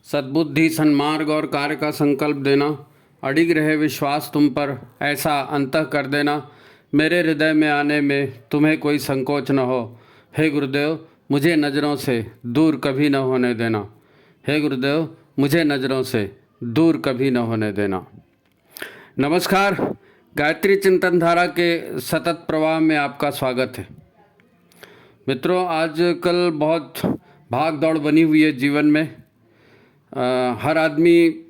सद्बुद्धि सन्मार्ग और कार्य का संकल्प देना, अडिग रहे विश्वास तुम पर, ऐसा अंतः कर देना, मेरे हृदय में आने में तुम्हें कोई संकोच न हो। हे गुरुदेव, मुझे नज़रों से दूर कभी न होने देना। हे गुरुदेव, मुझे नज़रों से दूर कभी न होने देना। नमस्कार, गायत्री चिंतन धारा के सतत प्रवाह में आपका स्वागत है। मित्रों, आजकल बहुत भाग दौड़ बनी हुई है जीवन में। हर आदमी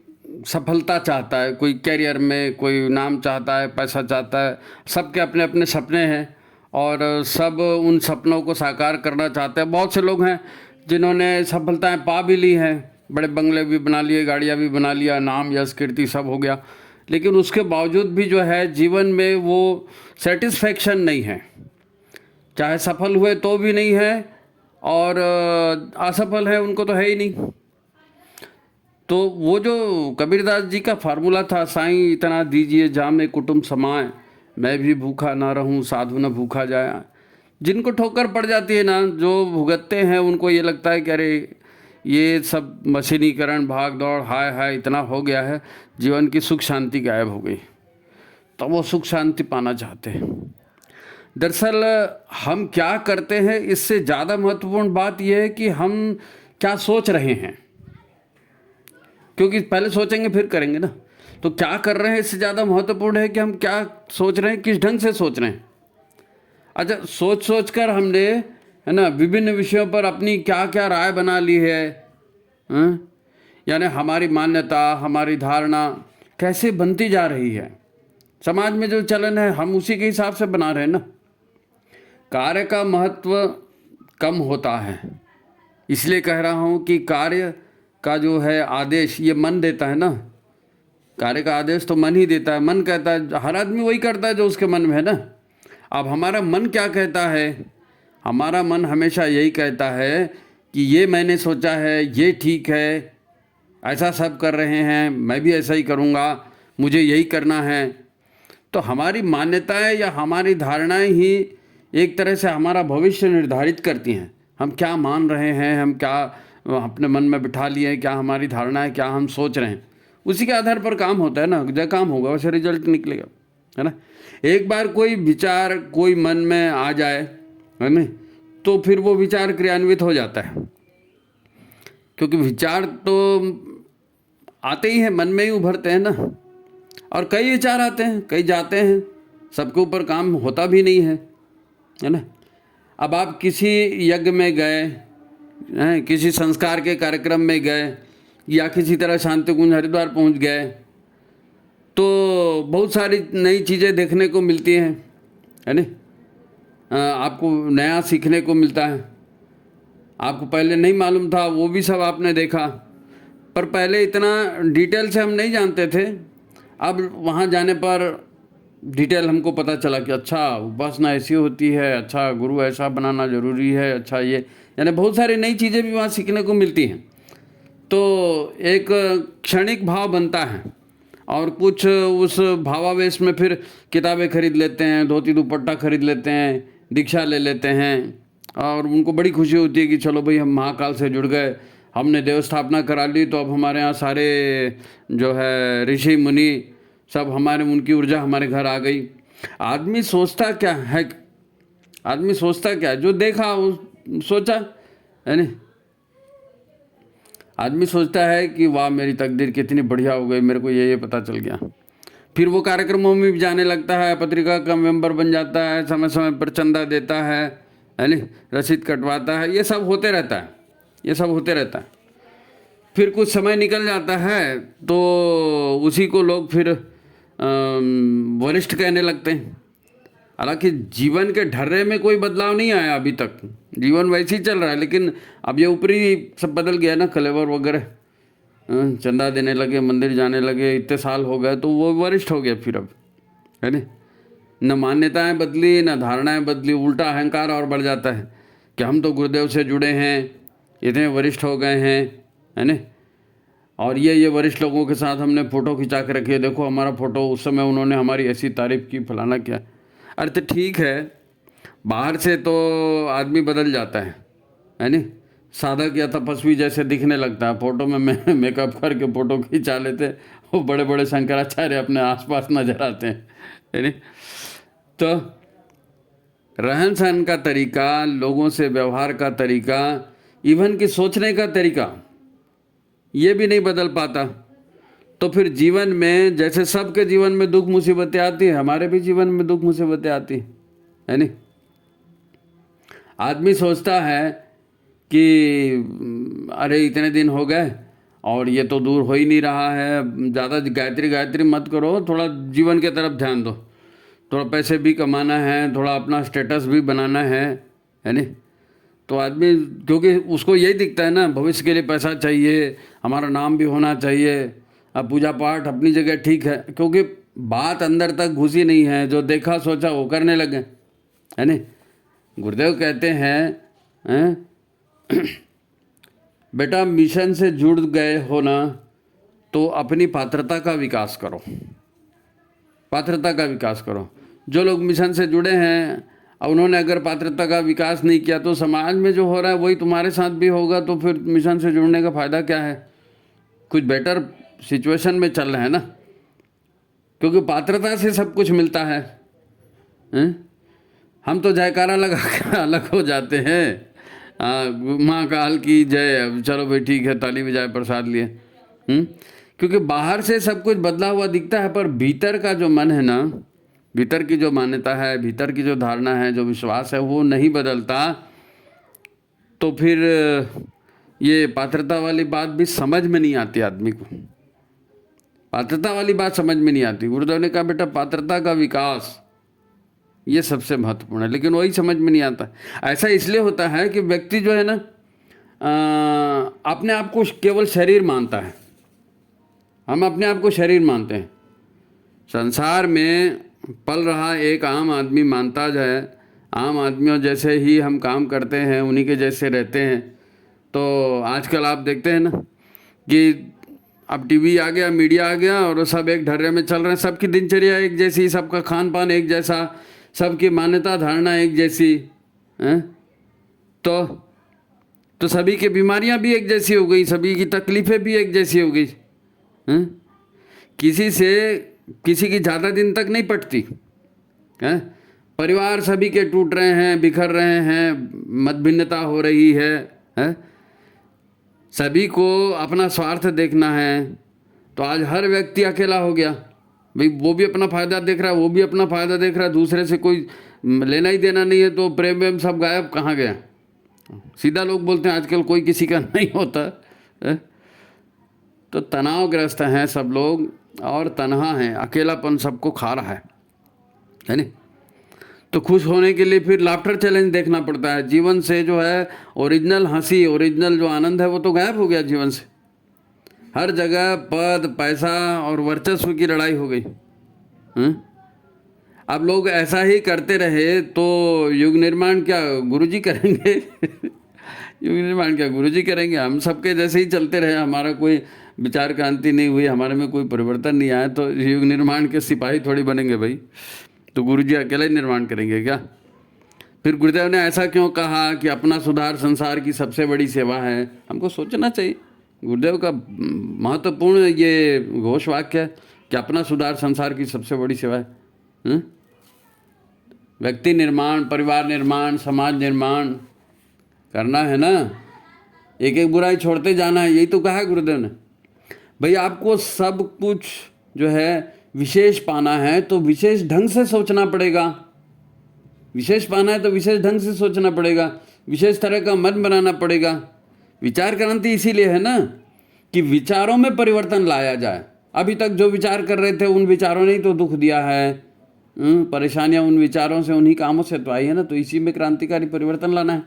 सफलता चाहता है, कोई कैरियर में, कोई नाम चाहता है, पैसा चाहता है। सबके अपने अपने सपने हैं और सब उन सपनों को साकार करना चाहते हैं। बहुत से लोग हैं जिन्होंने सफलताएं पा भी ली हैं, बड़े बंगले भी बना लिए, गाड़ियां भी बना लिया, नाम यश कीर्ति सब हो गया, लेकिन उसके बावजूद भी जो है जीवन में वो सेटिस्फैक्शन नहीं है। चाहे सफल हुए तो भी नहीं है और असफल है उनको तो है ही नहीं। तो वो जो कबीरदास जी का फार्मूला था, साईं इतना दीजिए जामे कुटुंब समाए, मैं भी भूखा ना रहूं साधु न भूखा जाए। जिनको ठोकर पड़ जाती है ना, जो भुगतते हैं, उनको ये लगता है कि अरे ये सब मशीनीकरण, भाग दौड़, हाय हाय इतना हो गया है, जीवन की सुख शांति गायब हो गई। तो वो सुख शांति पाना चाहते हैं। दरअसल हम क्या करते हैं, इससे ज़्यादा महत्वपूर्ण बात यह है कि हम क्या सोच रहे हैं, क्योंकि पहले सोचेंगे फिर करेंगे ना। तो क्या कर रहे हैं इससे ज़्यादा महत्वपूर्ण है कि हम क्या सोच रहे हैं, किस ढंग से सोच रहे हैं। अच्छा, सोच कर हमने, है ना, विभिन्न विषयों पर अपनी क्या क्या राय बना ली है, यानी हमारी मान्यता, हमारी धारणा कैसे बनती जा रही है। समाज में जो चलन है हम उसी के हिसाब से बना रहे हैं ना। कार्य का महत्व कम होता है, इसलिए कह रहा हूँ कि कार्य का जो है आदेश ये मन देता है ना। कार्य का आदेश तो मन ही देता है। मन कहता है, हर आदमी वही करता है जो उसके मन में है ना। अब हमारा मन क्या कहता है? हमारा मन हमेशा यही कहता है कि ये मैंने सोचा है, ये ठीक है, ऐसा सब कर रहे हैं, मैं भी ऐसा ही करूँगा, मुझे यही करना है। तो हमारी मान्यताएं या हमारी धारणाएं ही एक तरह से हमारा भविष्य निर्धारित करती हैं। हम क्या मान रहे हैं, हम क्या अपने मन में बिठा लिए हैं, क्या हमारी धारणा है, क्या हम सोच रहे हैं, उसी के आधार पर काम होता है ना। जब काम होगा वैसे रिजल्ट निकलेगा, है ना। एक बार कोई विचार कोई मन में आ जाए, है ना, तो फिर वो विचार क्रियान्वित हो जाता है, क्योंकि विचार तो आते ही हैं, मन में ही उभरते हैं ना। और कई विचार आते हैं, कई जाते हैं, सबके ऊपर काम होता भी नहीं है ना। अब आप किसी यज्ञ में गए, किसी संस्कार के कार्यक्रम में गए, या किसी तरह शांति कुंज हरिद्वार पहुंच गए, तो बहुत सारी नई चीज़ें देखने को मिलती हैं, है ना। आपको नया सीखने को मिलता है। आपको पहले नहीं मालूम था, वो भी सब आपने देखा। पर पहले इतना डिटेल से हम नहीं जानते थे। अब वहाँ जाने पर डिटेल हमको पता चला कि अच्छा उपासना ऐसी होती है, अच्छा गुरु ऐसा बनाना ज़रूरी है, अच्छा ये, यानी बहुत सारी नई चीज़ें भी वहाँ सीखने को मिलती हैं। तो एक क्षणिक भाव बनता है और कुछ उस भावावेश में फिर किताबें खरीद लेते हैं, धोती दुपट्टा खरीद लेते हैं, दीक्षा ले लेते हैं, और उनको बड़ी खुशी होती है कि चलो भाई हम महाकाल से जुड़ गए, हमने देव स्थापना करा ली, तो अब हमारे यहाँ सारे जो है ऋषि मुनि सब हमारे, उनकी ऊर्जा हमारे घर आ गई। आदमी सोचता क्या है, आदमी सोचता क्या है, जो देखा वो सोचा, है ना। आदमी सोचता है कि वाह मेरी तकदीर कितनी बढ़िया हो गई, मेरे को ये पता चल गया। फिर वो कार्यक्रमों में भी जाने लगता है, पत्रिका का मेंबर बन जाता है, समय समय पर चंदा देता है ना, रसीद कटवाता है, ये सब होते रहता है, ये सब होते रहता है। फिर कुछ समय निकल जाता है तो उसी को लोग फिर वरिष्ठ कहने लगते हैं। हालांकि जीवन के ढर्रे में कोई बदलाव नहीं आया अभी तक, जीवन वैसे ही चल रहा है, लेकिन अब ये ऊपरी सब बदल गया ना, कलेवर वगैरह, चंदा देने लगे, मंदिर जाने लगे, इतने साल हो गए तो वो वरिष्ठ हो गया फिर, अब है ना। न मान्यताएं बदली, न धारणाएं बदली, उल्टा अहंकार और बढ़ जाता है कि हम तो गुरुदेव से जुड़े हैं, इतने वरिष्ठ हो गए हैं, है ना। और ये वरिष्ठ लोगों के साथ हमने फ़ोटो खिंचा के रखी है, देखो हमारा फ़ोटो, उस समय उन्होंने हमारी ऐसी तारीफ़ की, फलाना किया। अरे तो ठीक है, बाहर से तो आदमी बदल जाता है ना, साधक या तपस्वी जैसे दिखने लगता है। फोटो में मेकअप करके फोटो खिंचा लेते, वो बड़े बड़े शंकराचार्य अपने आसपास नजर आते हैं, है नहीं? तो रहन सहन का तरीका, लोगों से व्यवहार का तरीका, इवन कि सोचने का तरीका, ये भी नहीं बदल पाता। तो फिर जीवन में, जैसे सबके जीवन में दुख मुसीबतें आती है, हमारे भी जीवन में दुख मुसीबतें आती है नहीं? आदमी सोचता है कि अरे इतने दिन हो गए और ये तो दूर हो ही नहीं रहा है, ज़्यादा गायत्री गायत्री मत करो, थोड़ा जीवन के तरफ ध्यान दो, थोड़ा पैसे भी कमाना है, थोड़ा अपना स्टेटस भी बनाना है नहीं? तो आदमी, क्योंकि उसको यही दिखता है ना, भविष्य के लिए पैसा चाहिए, हमारा नाम भी होना चाहिए। अब पूजा पाठ अपनी जगह ठीक है, क्योंकि बात अंदर तक घुसी नहीं है, जो देखा सोचा वो करने लगे, है नहीं? गुरुदेव कहते हैं बेटा मिशन से जुड़ गए हो ना, तो अपनी पात्रता का विकास करो, पात्रता का विकास करो। जो लोग मिशन से जुड़े हैं, उन्होंने अगर पात्रता का विकास नहीं किया तो समाज में जो हो रहा है वही तुम्हारे साथ भी होगा, तो फिर मिशन से जुड़ने का फ़ायदा क्या है? कुछ बेटर सिचुएशन में चल रहे हैं ना, क्योंकि पात्रता से सब कुछ मिलता है, हम तो जयकारा लगा कर अलग हो जाते हैं, महाकाल की जय, चलो भाई ठीक है, ताली बजाए प्रसाद लिए, क्योंकि बाहर से सब कुछ बदला हुआ दिखता है, पर भीतर का जो मन है ना, भीतर की जो मान्यता है, भीतर की जो धारणा है, जो विश्वास है, वो नहीं बदलता। तो फिर ये पात्रता वाली बात भी समझ में नहीं आती आदमी को, पात्रता वाली बात समझ में नहीं आती। गुरुदेव ने कहा बेटा पात्रता का विकास ये सबसे महत्वपूर्ण है, लेकिन वही समझ में नहीं आता। ऐसा इसलिए होता है कि व्यक्ति जो है ना अपने आप को केवल शरीर मानता है, हम अपने आप को शरीर मानते हैं। संसार में पल रहा एक आम आदमी मानता जाए, आम आदमियों जैसे ही हम काम करते हैं, उन्हीं के जैसे रहते हैं। तो आजकल आप देखते हैं ना कि अब टीवी आ गया, मीडिया आ गया, और सब एक ढर्रे में चल रहे हैं, सबकी दिनचर्या एक जैसी, सबका खान पान एक जैसा, सबकी मान्यता धारणा एक जैसी है। तो सभी की बीमारियां भी एक जैसी हो गई, सभी की तकलीफ़ें भी एक जैसी हो गई हैं। किसी से किसी की ज़्यादा दिन तक नहीं पटती है। परिवार सभी के टूट रहे हैं, बिखर रहे हैं, मतभिन्नता हो रही है? सभी को अपना स्वार्थ देखना है। तो आज हर व्यक्ति अकेला हो गया भाई, वो भी अपना फ़ायदा देख रहा है, वो भी अपना फ़ायदा देख रहा है, दूसरे से कोई लेना ही देना नहीं है। तो प्रेम वेम सब गायब, कहाँ गया? सीधा लोग बोलते हैं आजकल कोई किसी का नहीं होता है? तो तनावग्रस्त हैं सब लोग, और तन्हा हैं, अकेलापन सबको खा रहा है नहीं? तो खुश होने के लिए फिर लाफ्टर चैलेंज देखना पड़ता है। जीवन से जो है ओरिजिनल हंसी, ओरिजिनल जो आनंद है, वो तो गायब हो गया जीवन से। हर जगह पद, पैसा और वर्चस्व की लड़ाई हो गई। अब लोग ऐसा ही करते रहे तो युग निर्माण क्या गुरुजी करेंगे? युग निर्माण क्या गुरुजी करेंगे? हम सबके जैसे ही चलते रहे, हमारा कोई विचार क्रांति नहीं हुई, हमारे में कोई परिवर्तन नहीं आया, तो युग निर्माण के सिपाही थोड़ी बनेंगे भाई। तो गुरुजी अकेले ही निर्माण करेंगे क्या? फिर गुरुदेव ने ऐसा क्यों कहा कि अपना सुधार संसार की सबसे बड़ी सेवा है? हमको सोचना चाहिए। गुरुदेव का महत्वपूर्ण ये घोष वाक्य है कि अपना सुधार संसार की सबसे बड़ी सेवा है। व्यक्ति निर्माण, परिवार निर्माण, समाज निर्माण करना है ना, एक एक बुराई छोड़ते जाना है, यही तो कहा है गुरुदेव ने। भाई आपको सब कुछ जो है विशेष पाना है तो विशेष ढंग से सोचना पड़ेगा। विशेष पाना है तो विशेष ढंग से सोचना पड़ेगा, विशेष तरह का मन बनाना पड़ेगा। विचार क्रांति इसीलिए है ना कि विचारों में परिवर्तन लाया जाए। अभी तक जो विचार कर रहे थे उन विचारों ने ही तो दुख दिया है, परेशानियां उन विचारों से, उन्हीं कामों से तो आई है ना। तो इसी में क्रांतिकारी परिवर्तन लाना है।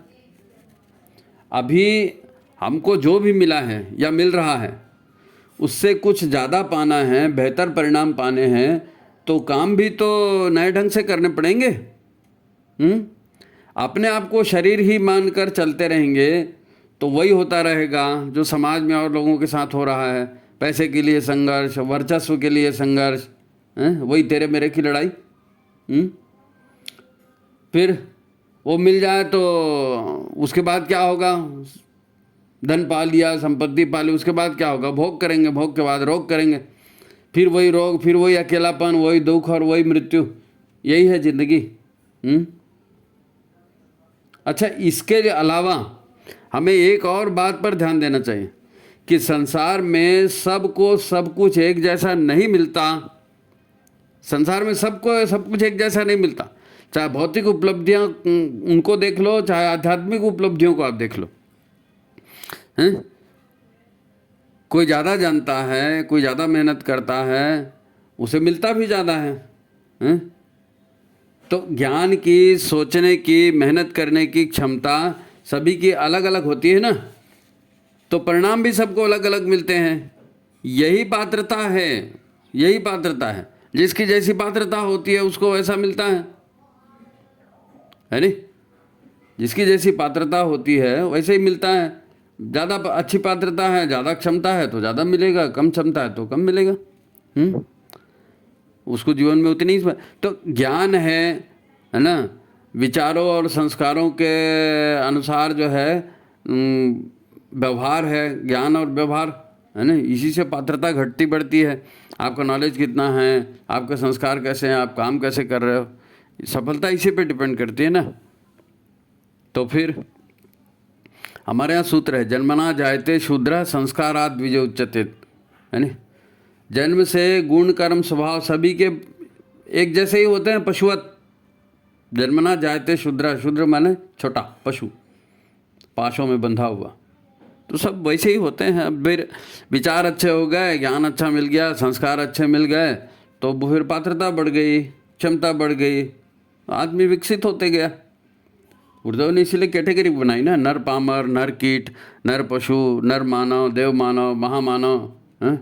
अभी हमको जो भी मिला है या मिल रहा है उससे कुछ ज़्यादा पाना है, बेहतर परिणाम पाने हैं, तो काम भी तो नए ढंग से करने पड़ेंगे। अपने आप को शरीर ही मानकर चलते रहेंगे तो वही होता रहेगा जो समाज में और लोगों के साथ हो रहा है। पैसे के लिए संघर्ष, वर्चस्व के लिए संघर्ष, वही तेरे मेरे की लड़ाई। फिर वो मिल जाए तो उसके बाद क्या होगा? धन पा लिया, संपत्ति पा ली, उसके बाद क्या होगा? भोग करेंगे, भोग के बाद रोग करेंगे, फिर वही रोग, फिर वही अकेलापन, वही दुख और वही मृत्यु। यही है जिंदगी। अच्छा, इसके अलावा हमें एक और बात पर ध्यान देना चाहिए कि संसार में सबको सब कुछ एक जैसा नहीं मिलता। संसार में सबको सब कुछ एक जैसा नहीं मिलता। चाहे भौतिक उपलब्धियां उनको देख लो, चाहे आध्यात्मिक उपलब्धियों को आप देख लो, हैं? कोई ज़्यादा जानता है, कोई ज़्यादा मेहनत करता है, उसे मिलता भी ज़्यादा है, हैं? तो ज्ञान की, सोचने की, मेहनत करने की क्षमता सभी की अलग अलग होती है ना, तो परिणाम भी सबको अलग अलग मिलते हैं। यही पात्रता है, यही पात्रता है। जिसकी जैसी पात्रता होती है उसको वैसा मिलता है नहीं? जिसकी जैसी पात्रता होती है वैसे ही मिलता है। ज़्यादा अच्छी पात्रता है, ज़्यादा क्षमता है तो ज़्यादा मिलेगा, कम क्षमता है तो कम मिलेगा। उसको जीवन में उतनी ही। तो ज्ञान है ना, विचारों और संस्कारों के अनुसार जो है व्यवहार है, ज्ञान और व्यवहार है ना, इसी से पात्रता घटती बढ़ती है। आपका नॉलेज कितना है, आपके संस्कार कैसे हैं, आप काम कैसे कर रहे हो, सफलता इसी पे डिपेंड करती है ना। तो फिर हमारे यहाँ सूत्र है, जन्मना जायते शूद्र संस्काराद द्विज उच्यते, है ना। जन्म से गुण कर्म स्वभाव सभी के एक जैसे ही होते हैं, पशुवत। जन्मना जायते शूद्र, शूद्र माने छोटा, पशु, पाशों में बंधा हुआ, तो सब वैसे ही होते हैं। अब फिर विचार अच्छे हो गए, ज्ञान अच्छा मिल गया, संस्कार अच्छे मिल गए, तो फिर पात्रता बढ़ गई, क्षमता बढ़ गई, आदमी विकसित होते गया। गुरुदेव ने इसीलिए कैटेगरी बनाई ना, नर पामर, नर कीट, नर पशु, नर मानव, देव मानव, महामानव, हैं?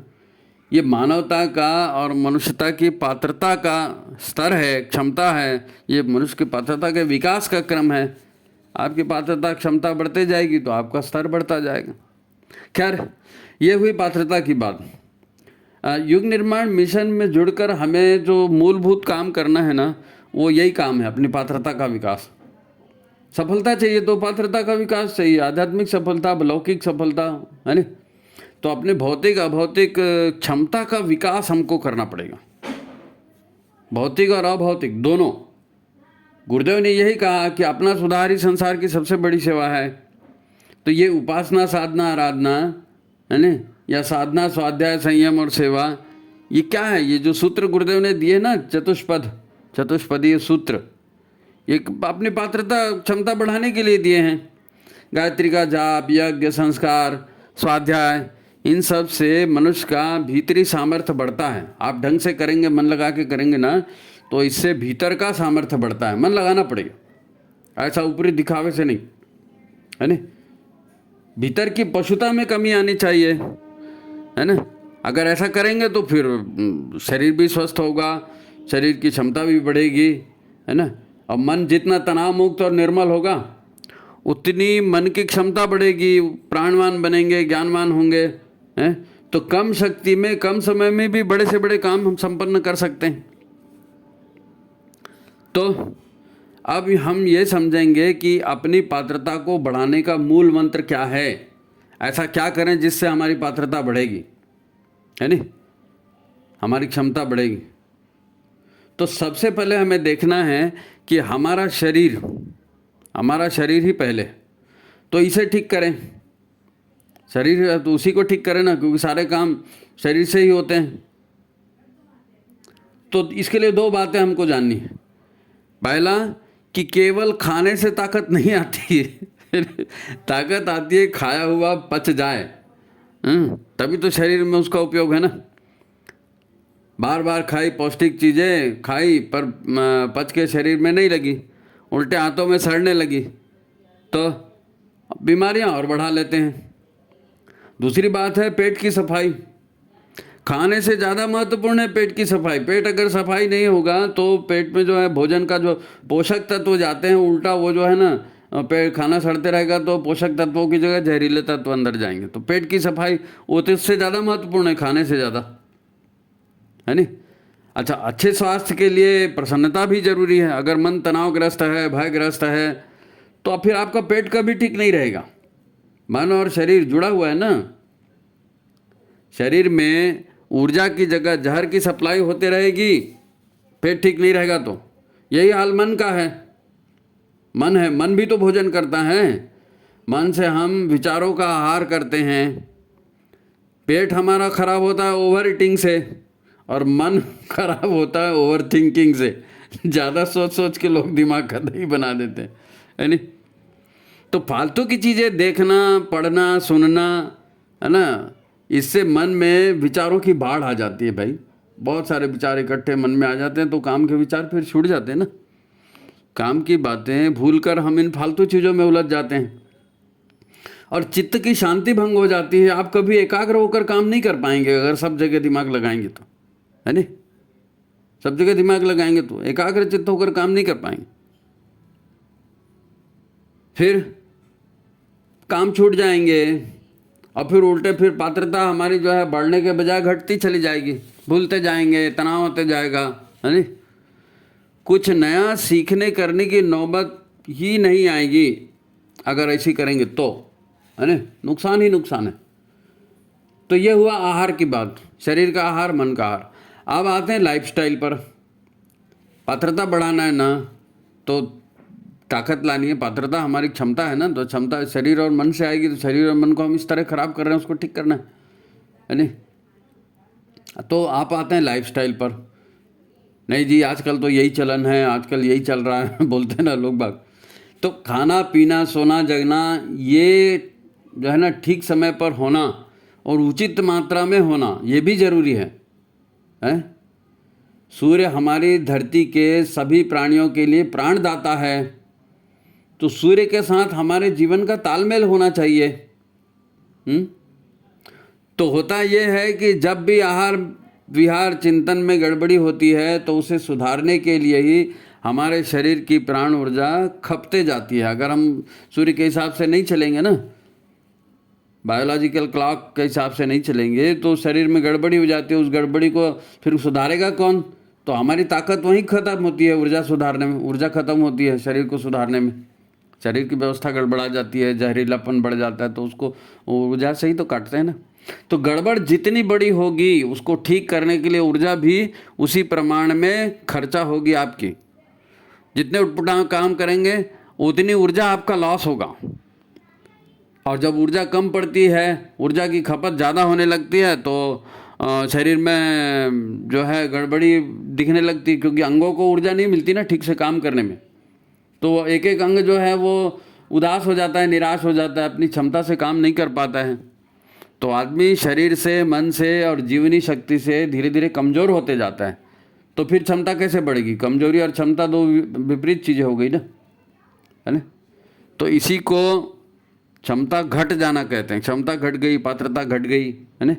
ये मानवता का और मनुष्यता की पात्रता का स्तर है, क्षमता है। ये मनुष्य की पात्रता के विकास का क्रम है। आपकी पात्रता क्षमता बढ़ते जाएगी तो आपका स्तर बढ़ता जाएगा। खैर, ये हुई पात्रता की बात। युग निर्माण मिशन में जुड़कर हमें जो मूलभूत काम करना है ना, वो यही काम है, अपनी पात्रता का विकास। सफलता चाहिए तो पात्रता का विकास चाहिए, आध्यात्मिक सफलता, लौकिक सफलता, है ना। तो अपने भौतिक अभौतिक क्षमता का विकास हमको करना पड़ेगा, भौतिक और अभौतिक दोनों। गुरुदेव ने यही कहा कि अपना सुधार ही संसार की सबसे बड़ी सेवा है। तो ये उपासना, साधना, आराधना, है ना, या साधना, स्वाध्याय, संयम और सेवा, ये क्या है? ये जो सूत्र गुरुदेव ने दिए ना, चतुष्पदीय सूत्र, ये अपनी पात्रता क्षमता बढ़ाने के लिए दिए हैं। गायत्री का जाप, यज्ञ, संस्कार, स्वाध्याय, इन सब से मनुष्य का भीतरी सामर्थ्य बढ़ता है। आप ढंग से करेंगे, मन लगा के करेंगे ना, तो इससे भीतर का सामर्थ्य बढ़ता है। मन लगाना पड़ेगा, ऐसा ऊपरी दिखावे से नहीं, है ना। भीतर की पशुता में कमी आनी चाहिए, है ना। अगर ऐसा करेंगे तो फिर शरीर भी स्वस्थ होगा, शरीर की क्षमता भी बढ़ेगी, है ना। और मन जितना तनाव मुक्त और निर्मल होगा, उतनी मन की क्षमता बढ़ेगी, प्राणवान बनेंगे, ज्ञानवान होंगे, हैं। तो कम शक्ति में, कम समय में भी बड़े से बड़े काम हम संपन्न कर सकते हैं। तो अब हम ये समझेंगे कि अपनी पात्रता को बढ़ाने का मूल मंत्र क्या है, ऐसा क्या करें जिससे हमारी पात्रता बढ़ेगी, है नहीं, हमारी क्षमता बढ़ेगी। तो सबसे पहले हमें देखना है कि हमारा शरीर ही पहले, तो इसे ठीक करें। शरीर है तो उसी को ठीक करें ना, क्योंकि सारे काम शरीर से ही होते हैं। तो इसके लिए दो बातें हमको जाननी है। पहला कि केवल खाने से ताकत नहीं आती है ताकत आती है खाया हुआ पच जाए, तभी तो शरीर में उसका उपयोग है ना। बार बार खाई पौष्टिक चीज़ें खाई पर पच के शरीर में नहीं लगी, उल्टे हाथों में सड़ने लगी, तो बीमारियां और बढ़ा लेते हैं। दूसरी बात है पेट की सफाई। खाने से ज़्यादा महत्वपूर्ण है पेट की सफाई। पेट अगर सफाई नहीं होगा तो पेट में जो है भोजन का जो पोषक तत्व जाते हैं, उल्टा वो जो है ना, पेट खाना सड़ते रहेगा तो पोषक तत्वों की जगह जहरीले तत्व अंदर जाएंगे। तो पेट की सफाई वो तो इससे ज़्यादा महत्वपूर्ण है खाने से ज़्यादा, है नहीं। अच्छा, अच्छे स्वास्थ्य के लिए प्रसन्नता भी जरूरी है। अगर मन तनावग्रस्त है, भयग्रस्त है, तो फिर आपका पेट कभी ठीक नहीं रहेगा। मन और शरीर जुड़ा हुआ है ना। शरीर में ऊर्जा की जगह जहर की सप्लाई होते रहेगी, पेट ठीक नहीं रहेगा तो। यही हाल मन का है। मन है, मन भी तो भोजन करता है। मन से हम विचारों का आहार करते हैं। पेट हमारा खराब होता है ओवर ईटिंग से, और मन खराब होता है ओवर थिंकिंग से। ज़्यादा सोच सोच के लोग दिमाग का दही बना देते हैं, है नहीं। तो फालतू की चीज़ें देखना, पढ़ना, सुनना, है ना, इससे मन में विचारों की बाढ़ आ जाती है भाई। बहुत सारे विचार इकट्ठे मन में आ जाते हैं, तो काम के विचार फिर छूट जाते हैं ना। काम की बातें भूलकर हम इन फालतू चीज़ों में उलझ जाते हैं और चित्त की शांति भंग हो जाती है। आप कभी एकाग्र होकर काम नहीं कर पाएंगे अगर सब जगह दिमाग लगाएंगे तो, है नहीं। सब जगह दिमाग लगाएंगे तो एकाग्र चित्त होकर काम नहीं कर पाएंगे। फिर काम छूट जाएंगे और फिर उल्टे फिर पात्रता हमारी जो है बढ़ने के बजाय घटती चली जाएगी। भूलते जाएंगे, तनाव होते जाएगा, है नहीं। कुछ नया सीखने करने की नौबत ही नहीं आएगी अगर ऐसी करेंगे तो, है ना। नुकसान ही नुकसान है। तो ये हुआ आहार की बात, शरीर का आहार, मन का आहार। अब आते हैं लाइफस्टाइल पर। पात्रता बढ़ाना है ना, तो ताकत लानी है। पात्रता हमारी क्षमता है ना, तो क्षमता शरीर और मन से आएगी। तो शरीर और मन को हम इस तरह खराब कर रहे हैं, उसको ठीक करना है नहीं। तो आप आते हैं लाइफस्टाइल पर। नहीं जी आजकल तो यही चलन है, आजकल यही चल रहा है बोलते हैं ना लोग बाग। तो खाना पीना, सोना जगना, ये जो है ना ठीक समय पर होना और उचित मात्रा में होना, ये भी जरूरी है। सूर्य हमारी धरती के सभी प्राणियों के लिए प्राणदाता है, तो सूर्य के साथ हमारे जीवन का तालमेल होना चाहिए। तो होता यह है कि जब भी आहार विहार चिंतन में गड़बड़ी होती है तो उसे सुधारने के लिए ही हमारे शरीर की प्राण ऊर्जा खपते जाती है। अगर हम सूर्य के हिसाब से नहीं चलेंगे ना, बायोलॉजिकल क्लॉक के हिसाब से नहीं चलेंगे, तो शरीर में गड़बड़ी हो जाती है। उस गड़बड़ी को फिर सुधारेगा कौन? तो हमारी ताकत वहीं खत्म होती है, ऊर्जा सुधारने में। ऊर्जा खत्म होती है शरीर को सुधारने में। शरीर की व्यवस्था गड़बड़ा जाती है, जहरीलापन बढ़ जाता है, तो उसको ऊर्जा से ही तो काटते हैं ना। तो गड़बड़ जितनी बड़ी होगी उसको ठीक करने के लिए ऊर्जा भी उसी प्रमाण में खर्चा होगी आपकी। जितने उटपटांग काम करेंगे उतनी ऊर्जा आपका लॉस होगा। और जब ऊर्जा कम पड़ती है, ऊर्जा की खपत ज़्यादा होने लगती है, तो शरीर में जो है गड़बड़ी दिखने लगती है, क्योंकि अंगों को ऊर्जा नहीं मिलती ना ठीक से काम करने में। तो एक एक अंग जो है वो उदास हो जाता है, निराश हो जाता है, अपनी क्षमता से काम नहीं कर पाता है। तो आदमी शरीर से, मन से और जीवनी शक्ति से धीरे धीरे कमज़ोर होते जाता है। तो फिर क्षमता कैसे बढ़ेगी? कमजोरी और क्षमता दो विपरीत चीज़ें हो गई ना, है ना। तो इसी को क्षमता घट जाना कहते हैं। क्षमता घट गई, पात्रता घट गई, है ना।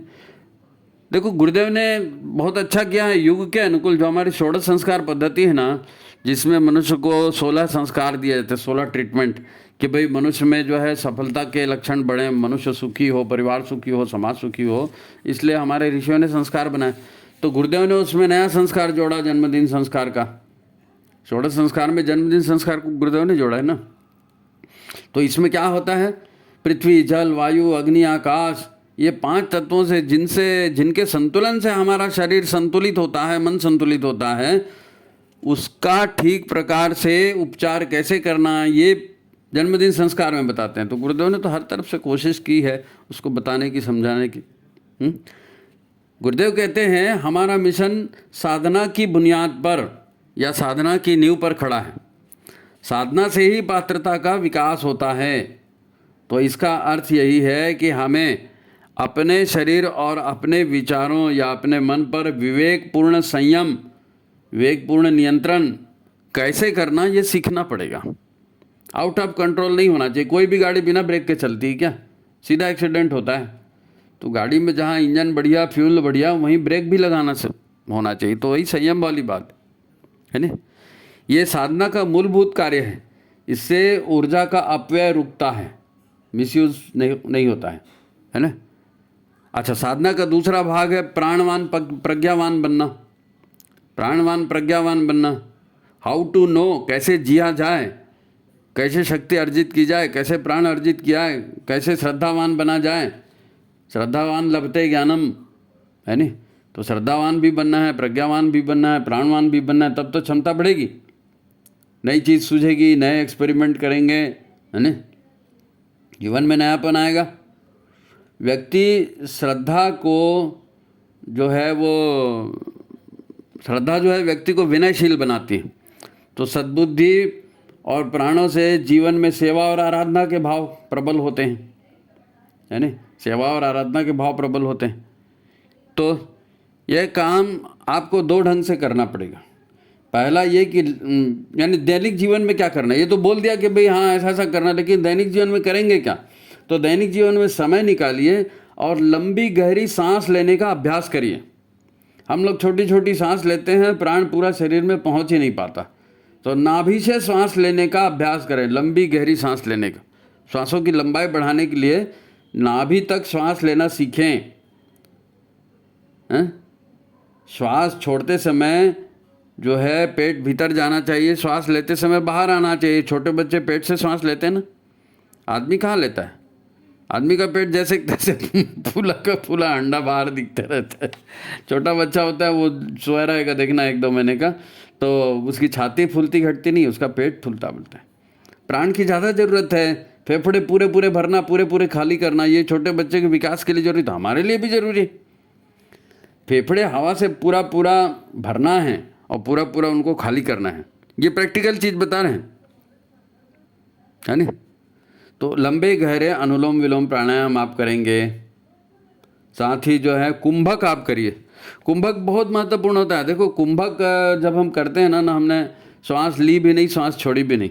देखो गुरुदेव ने बहुत अच्छा किया है युग के अनुकूल। जो हमारी षोडश संस्कार पद्धति है ना, जिसमें मनुष्य को 16 संस्कार दिए जाते हैं, 16 ट्रीटमेंट, कि भाई मनुष्य में जो है सफलता के लक्षण बढ़े, मनुष्य सुखी हो, परिवार सुखी हो, समाज सुखी हो, इसलिए हमारे ऋषियों ने संस्कार बनाए। तो गुरुदेव ने उसमें नया संस्कार जोड़ा, जन्मदिन संस्कार का। षोडश संस्कार में जन्मदिन संस्कार को गुरुदेव ने जोड़ा है ना। तो इसमें क्या होता है? पृथ्वी, जल, वायु, अग्नि, आकाश, ये 5 तत्वों से जिनके संतुलन से हमारा शरीर संतुलित होता है, मन संतुलित होता है, उसका ठीक प्रकार से उपचार कैसे करना, ये जन्मदिन संस्कार में बताते हैं। तो गुरुदेव ने तो हर तरफ से कोशिश की है उसको बताने की, समझाने की। गुरुदेव कहते हैं हमारा मिशन साधना की बुनियाद पर या साधना की नींव पर खड़ा है। साधना से ही पात्रता का विकास होता है। तो इसका अर्थ यही है कि हमें अपने शरीर और अपने विचारों या अपने मन पर विवेकपूर्ण संयम, विवेकपूर्ण नियंत्रण कैसे करना, ये सीखना पड़ेगा। आउट ऑफ कंट्रोल नहीं होना चाहिए। कोई भी गाड़ी बिना ब्रेक के चलती है क्या? सीधा एक्सीडेंट होता है। तो गाड़ी में जहाँ इंजन बढ़िया, फ्यूल बढ़िया, वहीं ब्रेक भी लगाना होना चाहिए। तो वही संयम वाली बात है ना। ये साधना का मूलभूत कार्य है। इससे ऊर्जा का अपव्यय रुकता है, मिसयूज नहीं होता है ना। अच्छा, साधना का दूसरा भाग है प्राणवान प्रज्ञावान बनना। प्राणवान प्रज्ञावान बनना, हाउ टू नो, कैसे जिया जाए, कैसे शक्ति अर्जित की जाए, कैसे प्राण अर्जित किया है, कैसे श्रद्धावान बना जाए। श्रद्धावान लभते ज्ञानम, है नहीं? तो श्रद्धावान भी बनना है, प्रज्ञावान भी बनना है, प्राणवान भी बनना है, तब तो क्षमता बढ़ेगी, नई चीज़ सूझेगी, नए एक्सपेरिमेंट करेंगे, है ना? जीवन में नयापन आएगा। व्यक्ति श्रद्धा को जो है वो श्रद्धा जो है व्यक्ति को विनयशील बनाती है। तो सद्बुद्धि और प्राणों से जीवन में सेवा और आराधना के भाव प्रबल होते हैं, है ना? सेवा और आराधना के भाव प्रबल होते हैं। तो यह काम आपको दो ढंग से करना पड़ेगा। पहला ये कि यानी दैनिक जीवन में क्या करना है, ये तो बोल दिया कि भाई हाँ ऐसा ऐसा करना, लेकिन दैनिक जीवन में करेंगे क्या? तो दैनिक जीवन में समय निकालिए और लंबी गहरी सांस लेने का अभ्यास करिए। हम लोग छोटी छोटी सांस लेते हैं, प्राण पूरा शरीर में पहुंच ही नहीं पाता। तो नाभि से सांस लेने का अभ्यास करें, लंबी गहरी सांस लेने का। श्वासों की लंबाई बढ़ाने के लिए नाभि तक श्वास लेना सीखें। श्वास छोड़ते समय जो है पेट भीतर जाना चाहिए, श्वास लेते समय बाहर आना चाहिए। छोटे बच्चे पेट से श्वास लेते हैं ना, आदमी कहाँ लेता है? आदमी का पेट जैसे तैसे फूला का फूला अंडा बाहर दिखता रहता है। छोटा बच्चा होता है वो सोया रहेगा, देखना 1-2 महीने का, तो उसकी छाती फूलती घटती नहीं, उसका पेट फूलता बोलता है। प्राण की ज़्यादा ज़रूरत है, फेफड़े पूरे पूरे भरना, पूरे पूरे खाली करना, ये छोटे बच्चे के विकास के लिए जरूरी, तो हमारे लिए भी जरूरी है। फेफड़े हवा से पूरा पूरा भरना है और पूरा पूरा उनको खाली करना है। ये प्रैक्टिकल चीज़ बता रहे हैं, है ना? तो लंबे गहरे अनुलोम विलोम प्राणायाम आप करेंगे, साथ ही जो है कुंभक आप करिए। कुंभक बहुत महत्वपूर्ण होता है। देखो कुंभक जब हम करते हैं ना हमने श्वास ली भी नहीं, श्वास छोड़ी भी नहीं,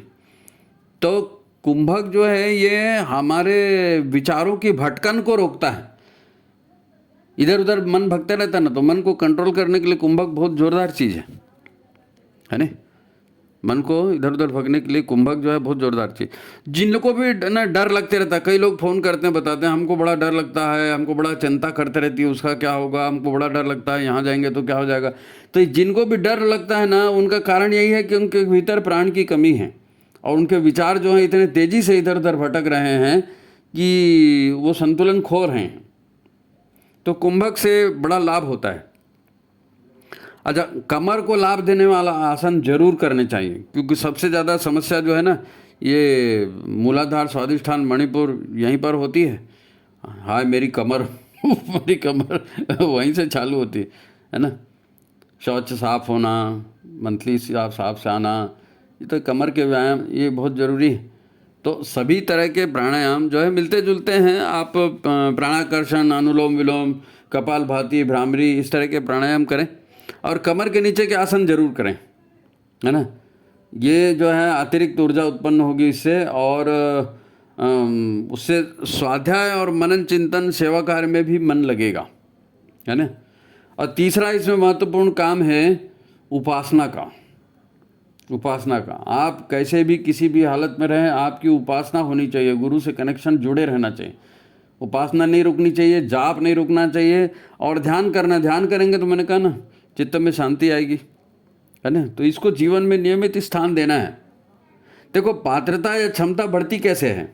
तो कुंभक जो है ये हमारे विचारों की भटकन को रोकता है। इधर उधर मन भगते रहता है ना, तो मन को कंट्रोल करने के लिए कुंभक बहुत जोरदार चीज़ है ना? मन को इधर उधर भगने के लिए कुंभक जो है बहुत जोरदार चीज़। जिन लोगों को भी ना डर लगते रहता है, कई लोग फ़ोन करते हैं, बताते हैं हमको बड़ा डर लगता है, हमको बड़ा चिंता करते रहती है, उसका क्या होगा, हमको बड़ा डर लगता है, यहाँ जाएंगे तो क्या हो जाएगा। तो जिनको भी डर लगता है ना, उनका कारण यही है कि उनके भीतर प्राण की कमी है और उनके विचार जो है इतने तेज़ी से इधर उधर भटक रहे हैं कि वो संतुलन खो रहे हैं। तो कुंभक से बड़ा लाभ होता है। अच्छा, कमर को लाभ देने वाला आसन जरूर करने चाहिए, क्योंकि सबसे ज़्यादा समस्या जो है ना ये मूलाधार, स्वादिष्ठान, मणिपुर यहीं पर होती है। हाय मेरी कमर मेरी कमर वहीं से चालू होती है ना? शौच साफ होना, मंथली साफ से आना, ये तो कमर के व्यायाम ये बहुत ज़रूरी है। तो सभी तरह के प्राणायाम जो है मिलते जुलते हैं। आप प्राणाकर्षण, अनुलोम विलोम, कपालभाति, भ्रामरी, इस तरह के प्राणायाम करें और कमर के नीचे के आसन जरूर करें, है ना? ये जो है अतिरिक्त ऊर्जा उत्पन्न होगी इससे, और उससे स्वाध्याय और मनन चिंतन सेवा कार्य में भी मन लगेगा, है ना? और तीसरा इसमें महत्वपूर्ण काम है उपासना का। उपासना का आप कैसे भी किसी भी हालत में रहें, आपकी उपासना होनी चाहिए, गुरु से कनेक्शन जुड़े रहना चाहिए। उपासना नहीं रुकनी चाहिए, जाप नहीं रुकना चाहिए, और ध्यान करना। ध्यान करेंगे तो मैंने कहा ना चित्त में शांति आएगी, है ना? तो इसको जीवन में नियमित स्थान देना है। देखो पात्रता या क्षमता बढ़ती कैसे है,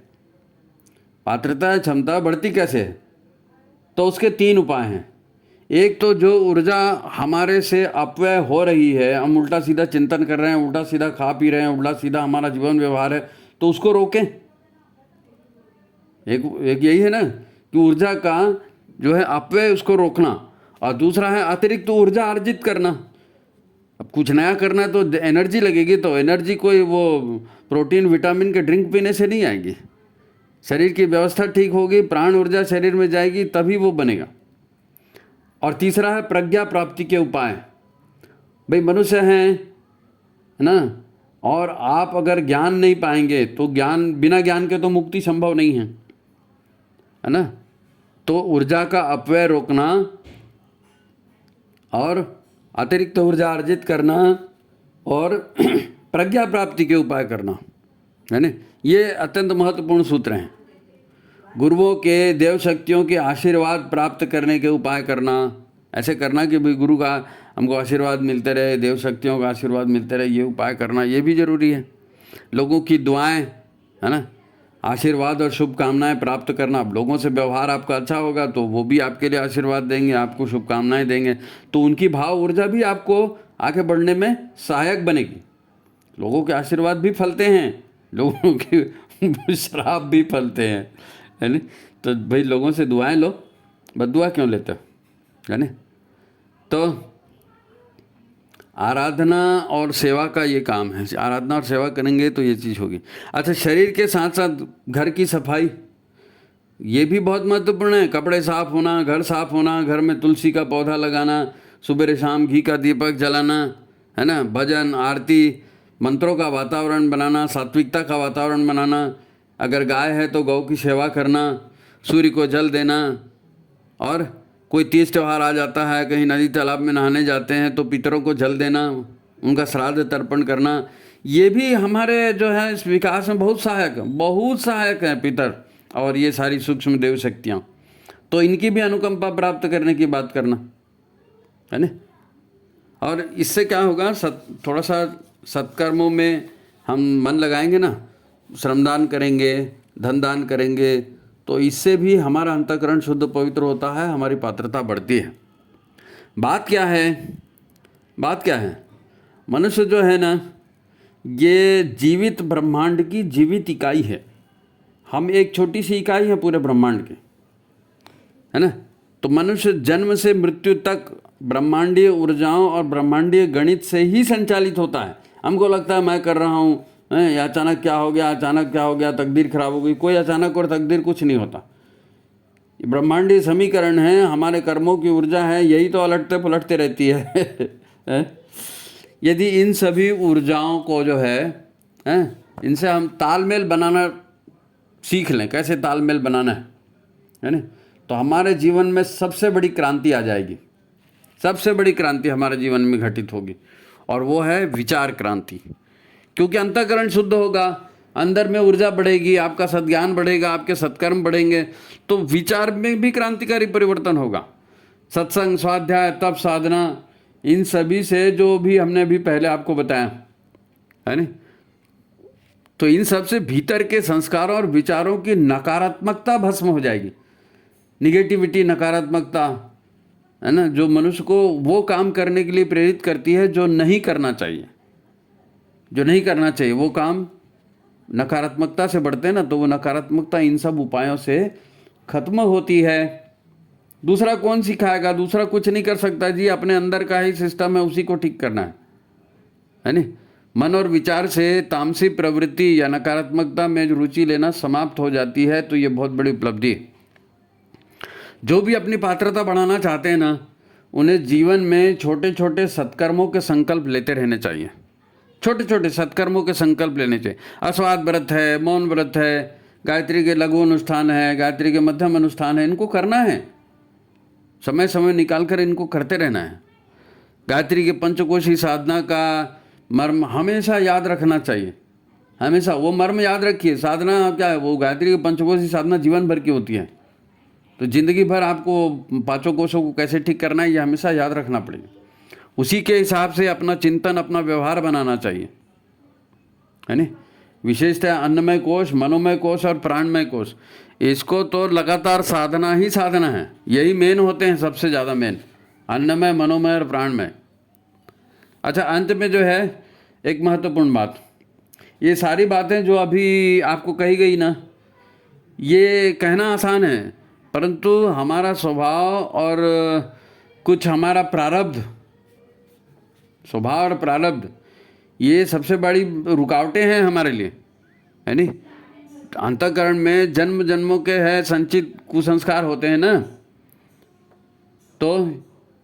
पात्रता या क्षमता बढ़ती कैसे है, तो उसके 3 उपाय हैं। एक तो जो ऊर्जा हमारे से अपव्यय हो रही है, हम उल्टा सीधा चिंतन कर रहे हैं, उल्टा सीधा खा पी रहे हैं, उल्टा सीधा हमारा जीवन व्यवहार है, तो उसको रोकें। एक यही है ना कि ऊर्जा का जो है अपव्यय उसको रोकना, और दूसरा है अतिरिक्त ऊर्जा अर्जित करना। अब कुछ नया करना है तो एनर्जी लगेगी, तो एनर्जी कोई वो प्रोटीन विटामिन के ड्रिंक पीने से नहीं आएगी। शरीर की व्यवस्था ठीक होगी, प्राण ऊर्जा शरीर में जाएगी, तभी वो बनेगा। और तीसरा है प्रज्ञा प्राप्ति के उपाय। भाई मनुष्य हैं, है ना? और आप अगर ज्ञान नहीं पाएंगे तो ज्ञान, बिना ज्ञान के तो मुक्ति संभव नहीं है ना? तो ऊर्जा का अपव्यय रोकना और अतिरिक्त ऊर्जा अर्जित करना और प्रज्ञा प्राप्ति के उपाय करना, है ना? ये अत्यंत महत्वपूर्ण सूत्र हैं। गुरुओं के, देव शक्तियों के आशीर्वाद प्राप्त करने के उपाय करना, ऐसे करना कि भाई गुरु का हमको आशीर्वाद मिलते रहे, देव शक्तियों का आशीर्वाद मिलते रहे, ये उपाय करना, ये भी ज़रूरी है। लोगों की दुआएं है ना। आशीर्वाद और शुभकामनाएं प्राप्त करना, अब लोगों से व्यवहार आपका अच्छा होगा तो वो भी आपके लिए आशीर्वाद देंगे, आपको शुभकामनाएं देंगे, तो उनकी भाव ऊर्जा भी आपको आगे बढ़ने में सहायक बनेगी। लोगों के आशीर्वाद भी फलते हैं, लोगों के श्राप भी फलते हैं, है ना। तो भाई लोगों से दुआएं लो, बद्दुआ क्यों लेते हो, है ना। तो आराधना और सेवा का ये काम है, आराधना और सेवा करेंगे तो ये चीज़ होगी। अच्छा, शरीर के साथ साथ घर की सफाई ये भी बहुत महत्वपूर्ण है। कपड़े साफ होना, घर साफ होना, घर में तुलसी का पौधा लगाना, सुबह शाम घी का दीपक जलाना, है ना, भजन आरती मंत्रों का वातावरण बनाना, सात्विकता का वातावरण बनाना। अगर गाय है तो गौ की सेवा करना, सूर्य को जल देना, और कोई तीज त्यौहार आ जाता है, कहीं नदी तालाब में नहाने जाते हैं तो पितरों को जल देना, उनका श्राद्ध तर्पण करना, ये भी हमारे जो है इस विकास में बहुत सहायक है पितर और ये सारी सूक्ष्म देव शक्तियाँ। तो इनकी भी अनुकंपा प्राप्त करने की बात करना, है ना। और इससे क्या होगा, थोड़ा सा सत्कर्मों में हम मन लगाएंगे ना, श्रमदान करेंगे, धन दान करेंगे, तो इससे भी हमारा अंतःकरण शुद्ध पवित्र होता है, हमारी पात्रता बढ़ती है। बात क्या है, मनुष्य जो है ना, ये जीवित ब्रह्मांड की जीवित इकाई है। हम एक छोटी सी इकाई है पूरे ब्रह्मांड के, है ना। तो मनुष्य जन्म से मृत्यु तक ब्रह्मांडीय ऊर्जाओं और ब्रह्मांडीय गणित से ही संचालित होता है। हमको लगता है मैं कर रहा हूँ, अचानक क्या हो गया, तकदीर खराब हो गई। कोई अचानक और तकदीर कुछ नहीं होता। ब्रह्मांडीय समीकरण है, हमारे कर्मों की ऊर्जा है, यही तो अलटते पलटते रहती है। यदि इन सभी ऊर्जाओं को जो है इनसे हम तालमेल बनाना सीख लें, कैसे तालमेल बनाना है ना, तो हमारे जीवन में सबसे बड़ी क्रांति आ जाएगी। सबसे बड़ी क्रांति हमारे जीवन में घटित होगी, और वो है विचार क्रांति। क्योंकि अंतःकरण शुद्ध होगा, अंदर में ऊर्जा बढ़ेगी, आपका सद्ज्ञान बढ़ेगा, आपके सत्कर्म बढ़ेंगे, तो विचार में भी क्रांतिकारी परिवर्तन होगा। सत्संग, स्वाध्याय, तप, साधना, इन सभी से जो भी हमने अभी पहले आपको बताया है ना, तो इन सब से भीतर के संस्कारों और विचारों की नकारात्मकता भस्म हो जाएगी। निगेटिविटी, नकारात्मकता, है ना, जो मनुष्य को वो काम करने के लिए प्रेरित करती है जो नहीं करना चाहिए। वो काम नकारात्मकता से बढ़ते हैं ना, तो वो नकारात्मकता इन सब उपायों से खत्म होती है। दूसरा कौन सिखाएगा, दूसरा कुछ नहीं कर सकता जी, अपने अंदर का ही सिस्टम है, उसी को ठीक करना है नहीं। मन और विचार से तामसी प्रवृत्ति या नकारात्मकता में रुचि लेना समाप्त हो जाती है, तो ये बहुत बड़ी उपलब्धि है। जो भी अपनी पात्रता बढ़ाना चाहते हैं ना, उन्हें जीवन में छोटे छोटे सत्कर्मों के संकल्प लेते रहने चाहिए। छोटे छोटे सत्कर्मों के संकल्प लेने चाहिए। अस्वाद व्रत है, मौन व्रत है, गायत्री के लघु अनुष्ठान है, गायत्री के मध्यम अनुष्ठान है, इनको करना है, समय समय निकाल कर इनको करते रहना है। गायत्री के पंचकोशी साधना का मर्म हमेशा याद रखना चाहिए, हमेशा वो मर्म याद रखिए। साधना क्या है, वो गायत्री के पंचकोशी साधना जीवन भर की होती है, तो जिंदगी भर आपको पांचों कोशों को कैसे ठीक करना है ये हमेशा याद रखना पड़ेगा। उसी के हिसाब से अपना चिंतन, अपना व्यवहार बनाना चाहिए, है ना। विशेषतः अन्नमय कोश, मनोमय कोश और प्राणमय कोश, इसको तो लगातार साधना ही साधना है। यही मेन होते हैं, सबसे ज़्यादा मेन, अन्नमय, मनोमय और प्राणमय। अच्छा, अंत में जो है एक महत्वपूर्ण बात, ये सारी बातें जो अभी आपको कही गई ना, ये कहना आसान है, परंतु हमारा स्वभाव और कुछ हमारा प्रारब्ध, स्वभाव और प्रारब्ध, ये सबसे बड़ी रुकावटें हैं हमारे लिए, है नी। अंतःकरण में जन्म जन्मों के है संचित कुसंस्कार होते हैं ना, तो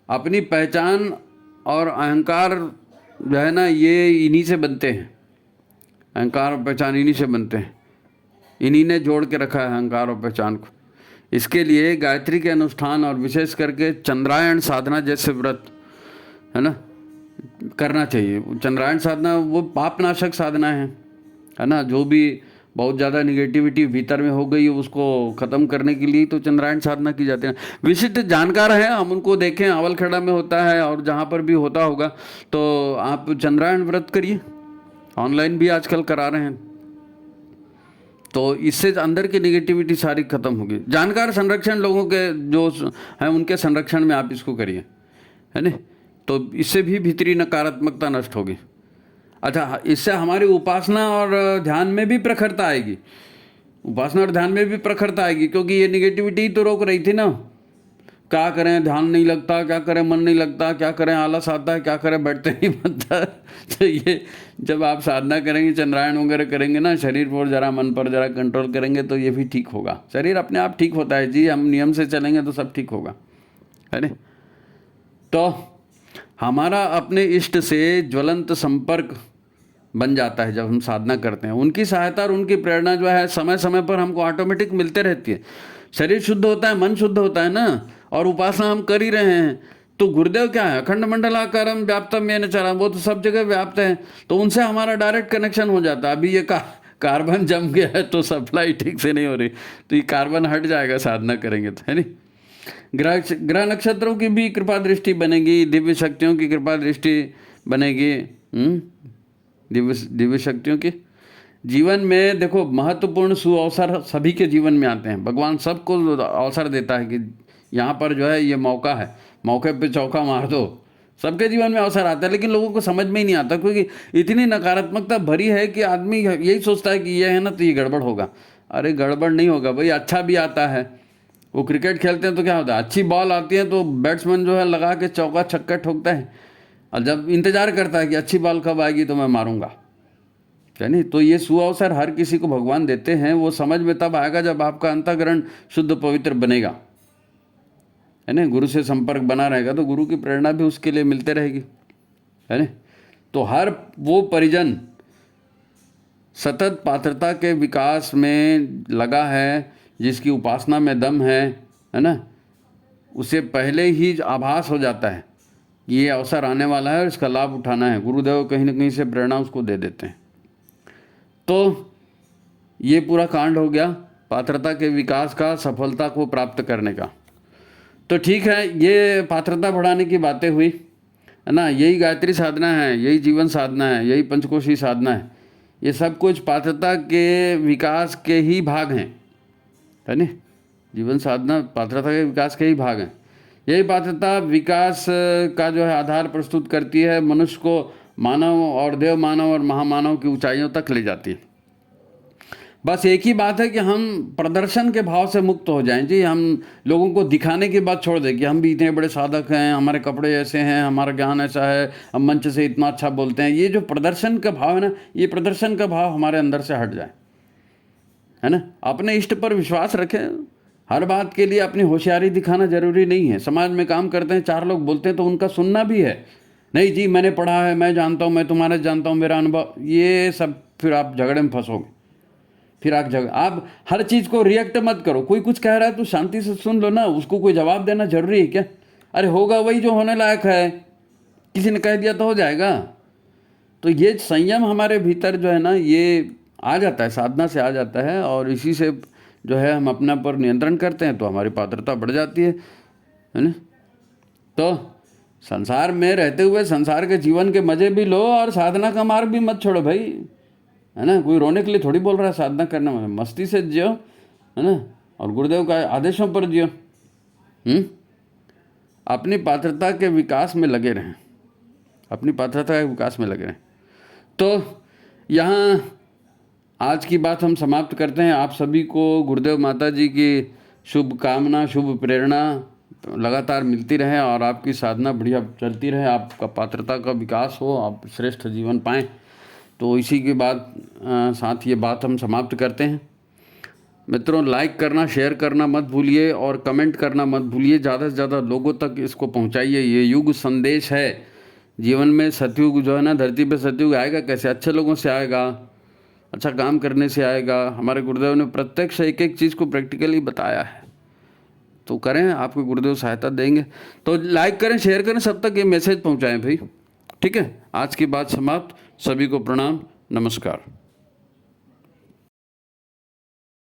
अपनी पहचान और अहंकार जो है ना, ये इन्हीं से बनते हैं। अहंकार और पहचान इन्हीं से बनते हैं, इन्हीं ने जोड़ के रखा है अहंकार और पहचान को। इसके लिए गायत्री के अनुष्ठान और विशेष करके चंद्रायण साधना जैसे व्रत, है ना, करना चाहिए। चंद्रायण साधना वो पापनाशक साधना है ना। जो भी बहुत ज़्यादा निगेटिविटी भीतर में हो गई उसको ख़त्म करने के लिए तो चंद्रायण साधना की जाती है। विशिष्ट जानकार हैं, हम उनको देखें, अवलखेड़ा में होता है और जहाँ पर भी होता होगा, तो आप चंद्रायण व्रत करिए, ऑनलाइन भी आजकल करा रहे हैं, तो इससे अंदर की नेगेटिविटी सारी खत्म होगी। जानकार संरक्षण लोगों के जो हैं उनके संरक्षण में आप इसको करिए, है ना, तो इससे भी भीतरी नकारात्मकता नष्ट होगी। अच्छा, इससे हमारी उपासना और ध्यान में भी प्रखरता आएगी, उपासना और ध्यान में भी प्रखरता आएगी, क्योंकि ये निगेटिविटी तो रोक रही थी ना। क्या करें, ध्यान नहीं लगता, क्या करें, मन नहीं लगता, क्या करें, आलस आता है, क्या करें, बैठते नहीं बनता। तो ये जब आप साधना करेंगे, चंद्रायण वगैरह करेंगे ना, शरीर पर जरा, मन पर जरा कंट्रोल करेंगे तो ये भी ठीक होगा। शरीर अपने आप ठीक होता है जी, हम नियम से चलेंगे तो सब ठीक होगा, है ना। तो हमारा अपने इष्ट से ज्वलंत संपर्क बन जाता है जब हम साधना करते हैं। उनकी सहायता और उनकी प्रेरणा जो है समय समय पर हमको ऑटोमेटिक मिलते रहती है। शरीर शुद्ध होता है, मन शुद्ध होता है ना, और उपासना हम कर ही रहे हैं। तो गुरुदेव क्या है, अखंड मंडलाकारम व्याप्तम येन चराम, वो तो सब जगह व्याप्त है, तो उनसे हमारा डायरेक्ट कनेक्शन हो जाता है। अभी ये कार्बन जम गया है तो सप्लाई ठीक से नहीं हो रही, तो ये कार्बन हट जाएगा साधना करेंगे तो, है नहीं। ग्रह नक्षत्रों की भी कृपा दृष्टि बनेगी, दिव्य शक्तियों की कृपा दृष्टि बनेगी। दिव्य शक्तियों की जीवन में देखो महत्वपूर्ण सुअवसर सभी के जीवन में आते हैं। भगवान सबको अवसर देता है कि यहाँ पर जो है ये मौका है, मौके पे चौका मार दो। सबके जीवन में अवसर आता है, लेकिन लोगों को समझ में ही नहीं आता, क्योंकि इतनी नकारात्मकता भरी है कि आदमी यही सोचता है कि ये है ना तो ये गड़बड़ होगा। अरे गड़बड़ नहीं होगा भाई, अच्छा भी आता है। वो क्रिकेट खेलते हैं तो क्या होता है, अच्छी बॉल आती है तो बैट्समैन जो है लगा के चौका छक्का ठोकता है, और जब इंतजार करता है कि अच्छी बॉल कब आएगी तो मैं मारूंगा, है नहीं। तो ये सुअवसर हर किसी को भगवान देते हैं। वो समझ में तब आएगा जब आपका अंतःकरण शुद्ध पवित्र बनेगा, है ना। गुरु से संपर्क बना रहेगा तो गुरु की प्रेरणा भी उसके लिए मिलते रहेगी, है ना। तो हर वो परिजन सतत पात्रता के विकास में लगा है, जिसकी उपासना में दम है ना, उसे पहले ही आभास हो जाता है कि ये अवसर आने वाला है और इसका लाभ उठाना है। गुरुदेव कहीं ना कहीं से प्रेरणा उसको दे देते हैं। तो ये पूरा कांड हो गया पात्रता के विकास का, सफलता को प्राप्त करने का। तो ठीक है, ये पात्रता बढ़ाने की बातें हुई, है ना। यही गायत्री साधना है, यही जीवन साधना है, यही पंचकोशी साधना है। ये सब कुछ पात्रता के विकास के ही भाग हैं, है ना। जीवन साधना पात्रता के विकास के ही भाग हैं। यही पात्रता विकास का जो है आधार प्रस्तुत करती है, मनुष्य को मानव और देव मानव और महामानव की ऊंचाइयों तक ले जाती है। बस एक ही बात है कि हम प्रदर्शन के भाव से मुक्त हो जाएं जी। हम लोगों को दिखाने की बात छोड़ दें कि हम भी इतने बड़े साधक हैं, हमारे कपड़े ऐसे हैं, हमारा ज्ञान ऐसा है, हम मंच से इतना अच्छा बोलते हैं। ये जो प्रदर्शन का भाव है ना, ये प्रदर्शन का भाव हमारे अंदर से हट जाए, है ना। अपने इष्ट पर विश्वास रखें। हर बात के लिए अपनी होशियारी दिखाना जरूरी नहीं है। समाज में काम करते हैं, चार लोग बोलते हैं तो उनका सुनना भी है। नहीं जी मैंने पढ़ा है, मैं जानता हूँ, मैं तुम्हारे जानता हूँ, मेरा अनुभव, ये सब फिर आप झगड़े में फंसोगे। फिर आप हर चीज़ को रिएक्ट मत करो। कोई कुछ कह रहा है तो शांति से सुन लो ना, उसको कोई जवाब देना जरूरी है क्या? अरे होगा वही जो होने लायक है, किसी ने कह दिया तो हो जाएगा। तो ये संयम हमारे भीतर जो है ना, ये आ जाता है, साधना से आ जाता है, और इसी से जो है हम अपना पर नियंत्रण करते हैं तो हमारी पात्रता बढ़ जाती है ना। तो संसार में रहते हुए संसार के जीवन के मज़े भी लो और साधना का मार्ग भी मत छोड़ो भाई, है ना। कोई रोने के लिए थोड़ी बोल रहा है साधना करने में, मस्ती से जियो, है ना, और गुरुदेव का आदेशों पर जियो। अपनी पात्रता के विकास में लगे रहें, अपनी पात्रता के विकास में लगे रहें। तो यहाँ आज की बात हम समाप्त करते हैं। आप सभी को गुरुदेव माता जी की शुभ कामना, शुभ प्रेरणा लगातार मिलती रहे और आपकी साधना बढ़िया चलती रहे, आपका पात्रता का विकास हो, आप श्रेष्ठ जीवन पाएँ। तो इसी के बाद साथ ये बात हम समाप्त करते हैं। मित्रों, लाइक करना, शेयर करना मत भूलिए और कमेंट करना मत भूलिए। ज़्यादा से ज़्यादा लोगों तक इसको पहुंचाइए। ये युग संदेश है। जीवन में सतयुग जो है ना, धरती पे सतयुग आएगा कैसे? अच्छे लोगों से आएगा, अच्छा काम करने से आएगा। हमारे गुरुदेव ने प्रत्यक्ष एक एक चीज़ को प्रैक्टिकली बताया है। तो करें, आपके गुरुदेव सहायता देंगे। तो लाइक करें, शेयर करें, सब तक ये मैसेज पहुँचाएँ भाई। ठीक है, आज की बात समाप्त। सभी को प्रणाम, नमस्कार।